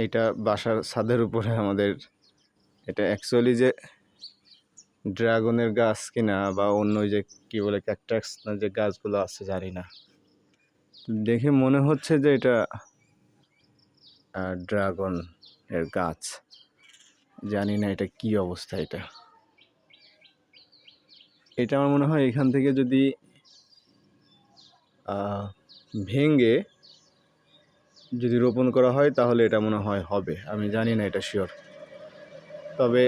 এইটা বাসার ছাদের উপরে আমাদের, এটা অ্যাকচুয়ালি যে ড্রাগনের গাছ কিনা বা অন্য যে কি বলে ক্যাকটাস না যে গাছগুলো আছে জানি না, দেখে মনে হচ্ছে যে এটা ড্রাগন এর গাছ। জানি না এটা কি অবস্থা। এটা এটা আমার মনে হয় এখান থেকে যদি ভেঙে যদি রোপণ করা হয় তাহলে এটা মনে হয় হবে, আমি জানি না এটা শিওর। তবে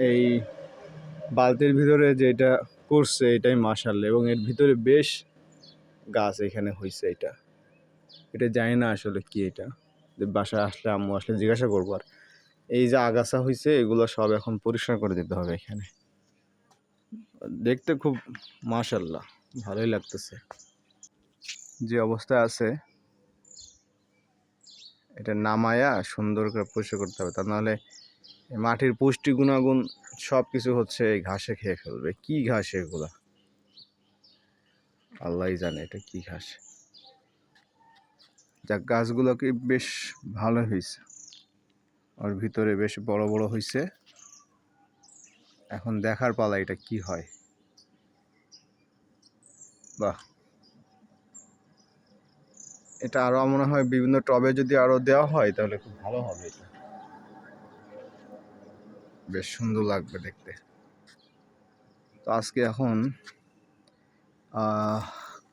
এই বালতির ভিতরে যেটা করছে এটাই মাশাআল্লাহ, এবং এর ভিতরে বেশ গাছ এখানে হয়েছে। এটা জানি না আসলে কি। এটা বাসায় আসলে আম্মু আসলে জিজ্ঞাসা করবো। আর এই যে আগাছা হয়েছে এগুলো সব এখন পরিষ্কার করে দিতে হবে। এখানে দেখতে খুব মাশাআল্লাহ ভালোই লাগতেছে। যে অবস্থা আছে এটা নামায়া সুন্দর করে পরিষ্কার করতে হবে, তা নাহলে মাটির পুষ্টি গুণাগুণ সব কিছু হচ্ছে এই ঘাসে খেয়ে ফেলবে। কি ঘাস এগুলা আল্লাহই জানে এটা কি ঘাস। যাক, গাছগুলোকে বেশ ভালো হয়েছে, ওর ভিতরে বেশ বড় বড় হয়েছে। এখন দেখার পালা এটা কি হয়। বাহ, এটা আরো মনে হয় বিভিন্ন টবে যদি আরো দেওয়া হয় তাহলে খুব ভালো হবে। এটা বেশ সুন্দর লাগবে দেখতে। তো আজকে এখন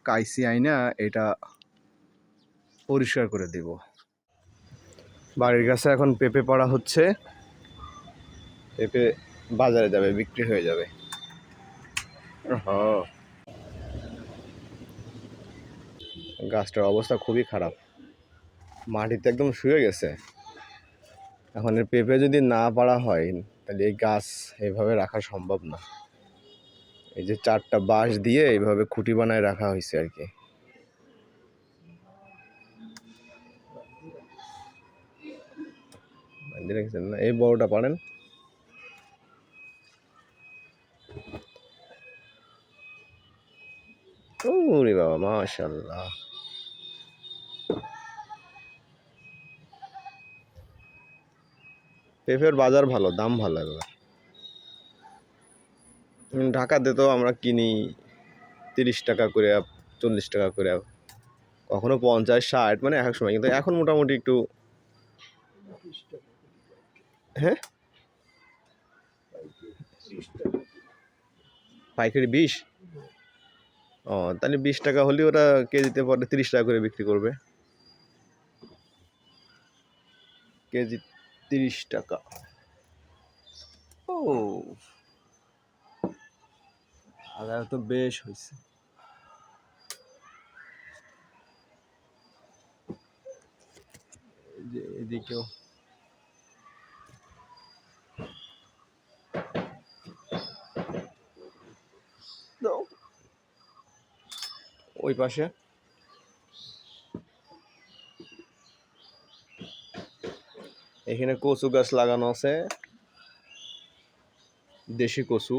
কাইসি আইনা এটা পরিষ্কার করে দিব। বাড়ির কাছে এখন পেঁপে পড়া হচ্ছে, পেঁপে বাজারে যাবে, বিক্রি হয়ে যাবে। গাছটার অবস্থা খুবই খারাপ, মাটিতে একদম শুয়ে গেছে। এখন এর পেঁপে যদি না পাড়া হয় তাহলে এই গাছ এইভাবে রাখা সম্ভব না। এই যে 4টা বাঁশ দিয়ে এইভাবে খুঁটি বানায় রাখা হয়েছে আর কি। দেখছেন না, এই বড়টা পারেন। ওরে বাবা, মাশাআল্লাহ। পেঁপের বাজার ভালো, দাম ভালো এবার। ঢাকাতে তো আমরা কিনি 30 টাকা করে, 40 টাকা করে, কখনো 50, 60, মানে এক সময়। কিন্তু এখন মোটামুটি একটু, হ্যাঁ, পাইকারি 20। ও, তাহলে 20 টাকা হলে ওরা কেজিতে পরে 30 টাকা করে বিক্রি করবে। কেজি 30 টাকা। ও, আগার তো বেশ হয়েছে। এদিকেও ওই পাশে এখানে কচু গাছ লাগানো আছে, দেশি কচু।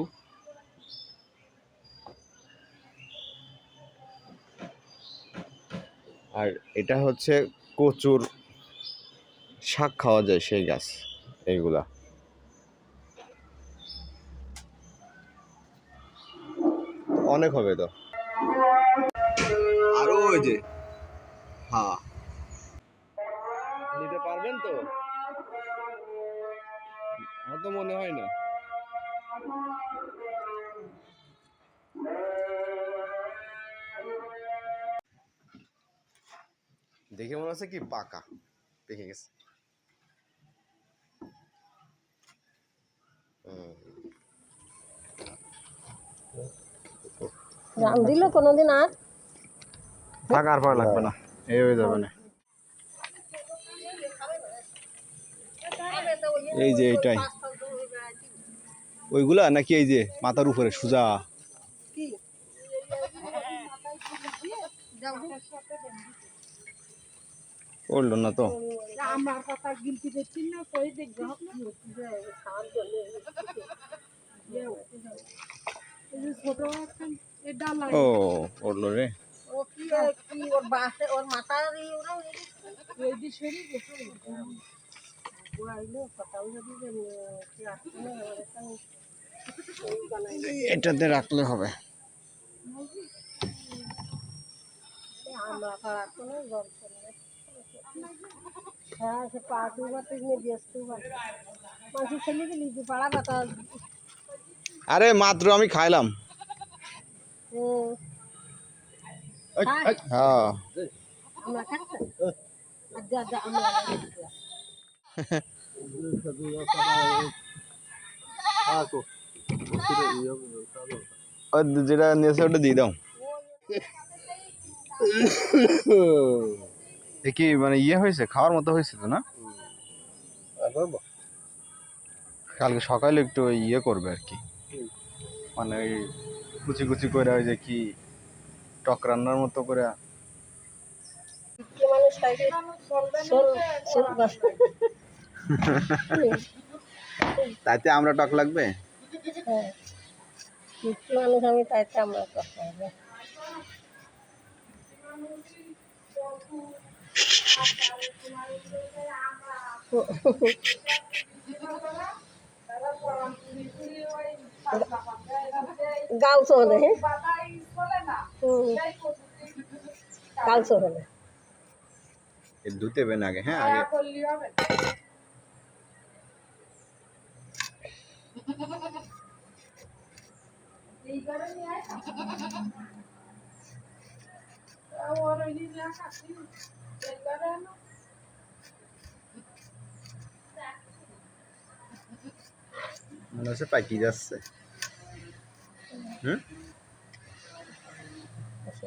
আর এটা হচ্ছে কচুর শাক খাওয়া যায় সেই গাছ। এইগুলা অনেক হবে তো। আরো ওই যে, হ্যাঁ, নিতে পারবেন তো? আমার তো মনে হয় না। দেখে মনে হচ্ছে কি পাকা পেকে গেছে। রাম দিল কোনোদিন আর থাক, আর পর লাগবে না, এই হয়ে যাবে না। এই যে এইটাই ওইগুলা নাকি এই যে মাথার উপরে সুজা করলো না তো। আমার কথা গিলতি দেখছি না, কই দেখবে ছোট ও করলো রে। ও কি ওর বাসে ওর মাথার ও আইলো কথাও যদি রাখতে না আমার একটা এটাতে রাখলে হবে। আমরা পাড়ার কোনো গল্প নেই। হ্যাঁ সে পাড়াতেও পারতে নিয়ে ব্যস্তও পারতে মানুষের ছেলে গেলি যে পাড়া কথা আরে মাত্র আমি খাইলাম। হ্যাঁ আমরা খাচ্ছি আমরা যেটা নিয়েছে ওটা দিয়ে দাও। এ কি মানে ইয়ে হয়েছে, খাওয়ার মতো হয়েছে তো না? কালকে সকালে একটু ওই ইয়ে করবে আর কি, মানে ওই কুচি কুচি করে ওই যে কি টক রান্নার মতো করে। মানুষ তাইতে আমরা টক লাগবে। হ্যাঁ মানুষ আমি তাইতে আমরা কথা হবে গাল চলে গাল চলে ধুতে হবে না আগে? হ্যাঁ আগে মনে হচ্ছে পাকি যাচ্ছে। হুম সে